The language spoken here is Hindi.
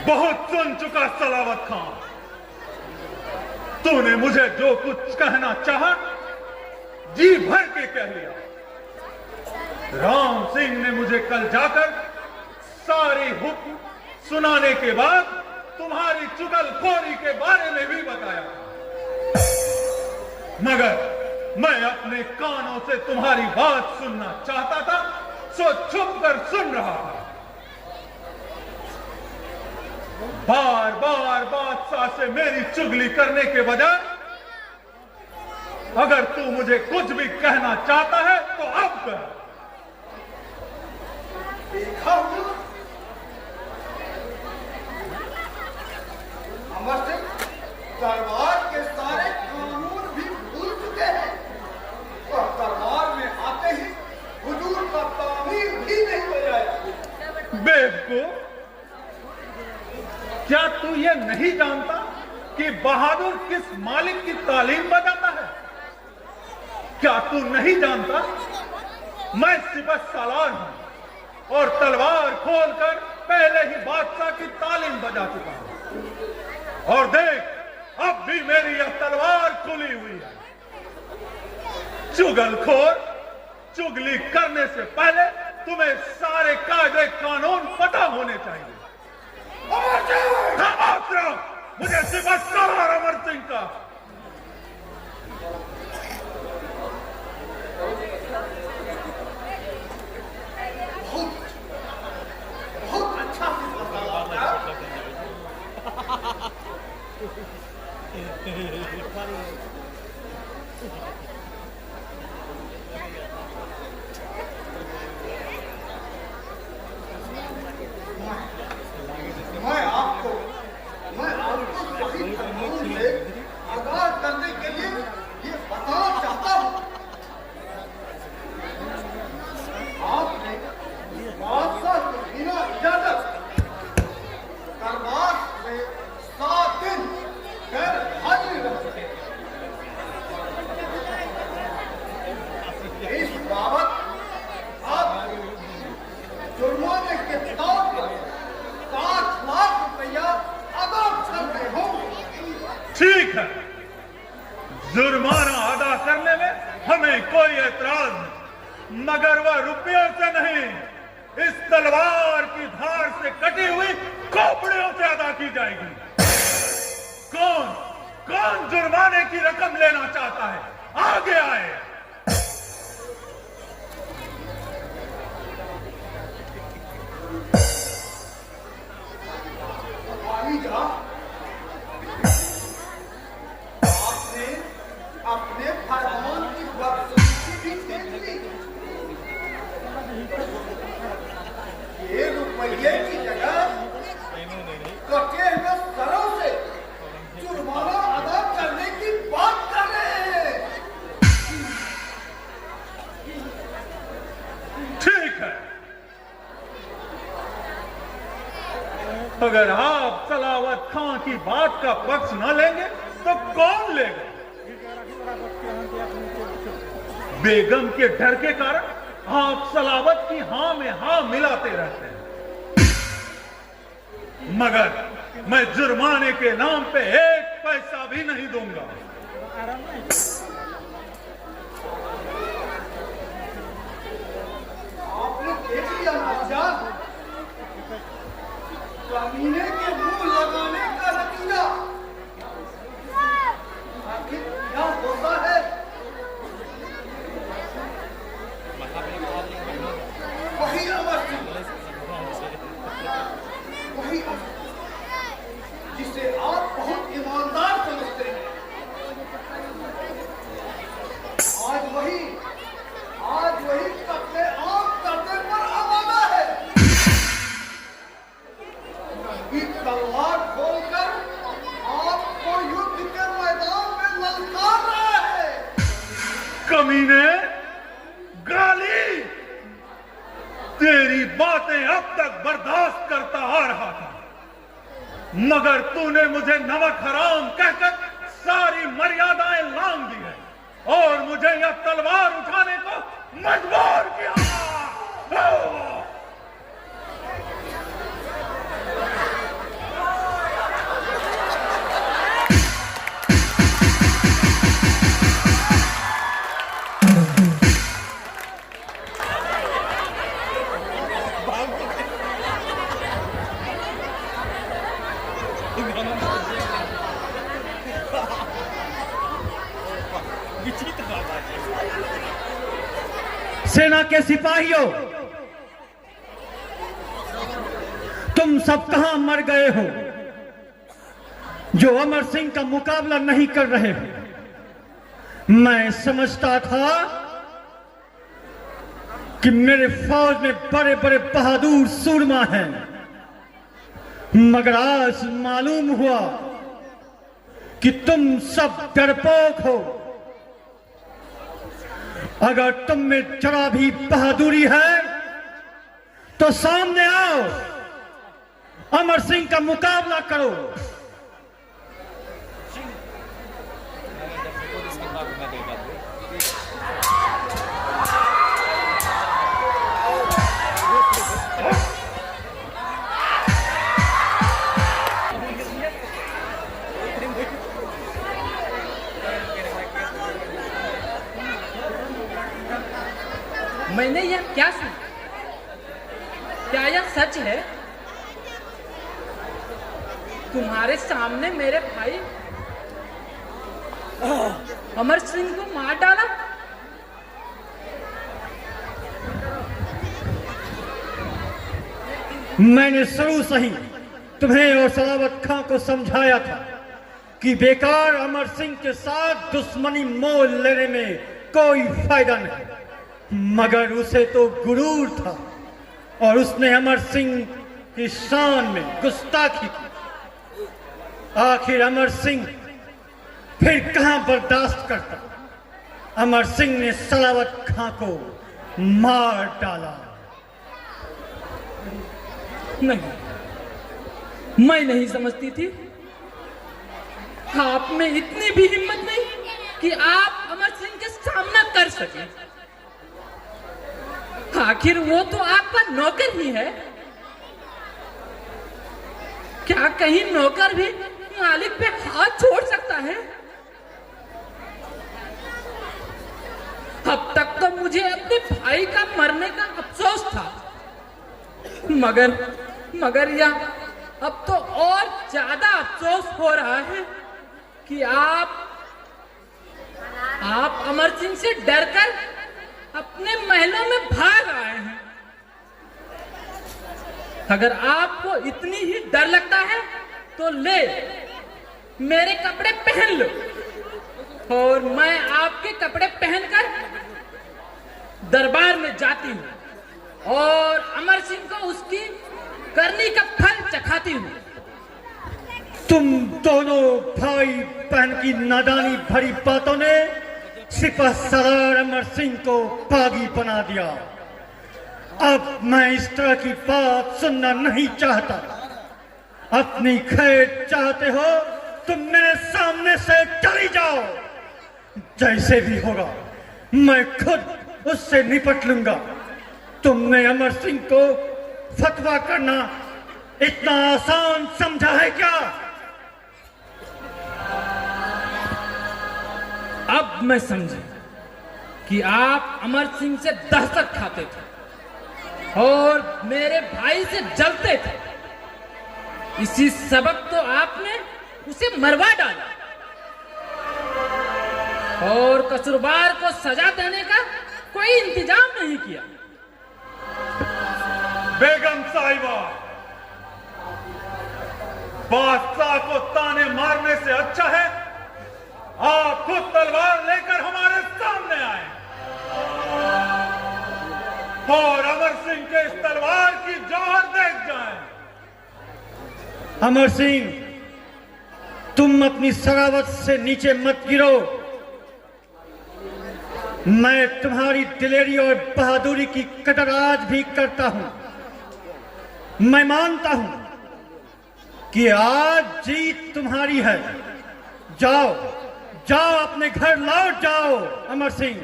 बहुत सुन चुका सलावत खां। तूने मुझे जो कुछ कहना चाहा जी भर के कह लिया। राम सिंह ने मुझे कल जाकर सारी हुक्म सुनाने के बाद तुम्हारी चुगलखोरी के बारे में भी बताया, मगर मैं अपने कानों से तुम्हारी बात सुनना चाहता था, सो छुप कर सुन रहा था। बार बार बादशाह से मेरी चुगली करने के बजाय अगर तू मुझे कुछ भी कहना चाहता है तो अब कह। देखा अमर सिंह दरबार के सारे कानून भी भूल चुके हैं और दरबार में आते ही हुजूर का तामीर भी नहीं बजाया। बेवकूफ, क्या तू ये नहीं जानता कि बहादुर किस मालिक की तालीम बजाता है? क्या तू नहीं जानता मैं सिपह सालार हूं और तलवार खोलकर पहले ही बादशाह की तालीम बजा चुका हूं। और देख, अब भी मेरी यह तलवार खुली हुई है। चुगलखोर, चुगली करने से पहले तुम्हें सारे कायदे कानून पता होने चाहिए। मुझे सिपह सालार अमर सिंह का बहुत अच्छा मैं आपको सही कानून से आगाह करने के लिए ये बताना चाहता हूँ। आपने बादशाह को बिना इजाजत दरबार में 7 दिन गैर हाजिर रखे। इस बाबत आप जुर्माने के तौर पर 5 लाख रुपया अदा कर रहे हो। ठीक है, जुर्माना अदा करने में हमें कोई एतराज नहीं, मगर वह रुपयों से नहीं, इस तलवार की धार से कटी हुई खोपड़ियों से अदा की जाएगी। कौन कौन जुर्माने की रकम लेना चाहता है? आगे आए। आपने अपने फरमान की बदसूरती भी देख ली। ये रुपये की जगह कटे हुए सरों से जुर्माना अदा करने की बात कर रहे हैं। ठीक है, अगर आप सलावत खां की बात का पक्ष न लेंगे तो कौन लेगा? बेगम के डर के कारण आप सलावत की हां में हां मिलाते रहते हैं, मगर मैं जुर्माने के नाम पे 1 पैसा भी नहीं दूंगा। आपने देख लिया महाराज, कमीने के मुंह लगाने का नतीजा आखिर क्या होता है? वही अमर सिंह, वही जिसे आप बहुत ईमानदार समझते हैं, आज वही कत्ले आम करने पर आमादा है। नंगी तलवार खोलकर आपको युद्ध के मैदान में ललकार रहा है। कमीने, गाली, तेरी बातें अब तक बर्दाश्त करता आ रहा था, मगर तूने मुझे नमक हराम कहकर सारी मर्यादाएं लांघ दी है और मुझे यह तलवार उठाने को मजबूर किया। सेना के सिपाहियों, तुम सब कहां मर गए हो जो अमर सिंह का मुकाबला नहीं कर रहे हो। मैं समझता था कि मेरे फौज में बड़े बड़े बहादुर सूरमा हैं, मगर आज मालूम हुआ कि तुम सब डरपोक हो। अगर तुम में जरा भी बहादुरी है तो सामने आओ, अमर सिंह का मुकाबला करो। मैंने यह क्या सुना? क्या यह सच है? तुम्हारे सामने मेरे भाई अमर सिंह को मार डाला? मैंने शुरू से ही तुम्हें और सलावत खां को समझाया था कि बेकार अमर सिंह के साथ दुश्मनी मोल लेने में कोई फायदा नहीं, मगर उसे तो गुरूर था और उसने अमर सिंह की शान में गुस्ताखी की। आखिर अमर सिंह फिर कहां बर्दाश्त करता। अमर सिंह ने सलावत खां को मार डाला। नहीं, मैं नहीं समझती थी। आप में इतनी भी हिम्मत नहीं कि आप अमर सिंह के सामना कर सके। आखिर वो तो आपका नौकर ही है। क्या कहीं नौकर भी मालिक पे हाथ छोड़ सकता है? अब तक तो मुझे अपने भाई का मरने का अफसोस था, मगर यह अब तो और ज्यादा अफसोस हो रहा है कि आप अमर सिंह से डरकर अपने महलों में भाग आए हैं। अगर आपको इतनी ही डर लगता है तो ले, मेरे कपड़े पहन लो और मैं आपके कपड़े पहनकर दरबार में जाती हूँ और अमर सिंह को उसकी करनी का फल चखाती हूँ। तुम दोनों भाई बहन की नादानी भरी बातों ने सिपह सलार अमर सिंह को बागी बना दिया। अब मैं इस तरह की बात सुनना नहीं चाहता। अपनी खैर चाहते हो तुम मेरे सामने से चली जाओ। जैसे भी होगा मैं खुद उससे निपट लूंगा। तुमने अमर सिंह को फतवा करना इतना आसान समझा है क्या? अब मैं समझा कि आप अमर सिंह से दहशत खाते थे और मेरे भाई से जलते थे। इसी सबब तो आपने उसे मरवा डाला और कसूरवार को सजा देने का कोई इंतजाम नहीं किया। बेगम साहिबा, बादशाह को ताने मारने से अच्छा है आप खुद तलवार लेकर हमारे सामने आए और अमर सिंह के इस तलवार की जौहर देख जाएं। अमर सिंह, तुम अपनी सरावत से नीचे मत गिरो। मैं तुम्हारी दिलेरी और बहादुरी की कदर आज भी करता हूं। मैं मानता हूं कि आज जीत तुम्हारी है। जाओ जाओ, अपने घर लौट जाओ अमर सिंह।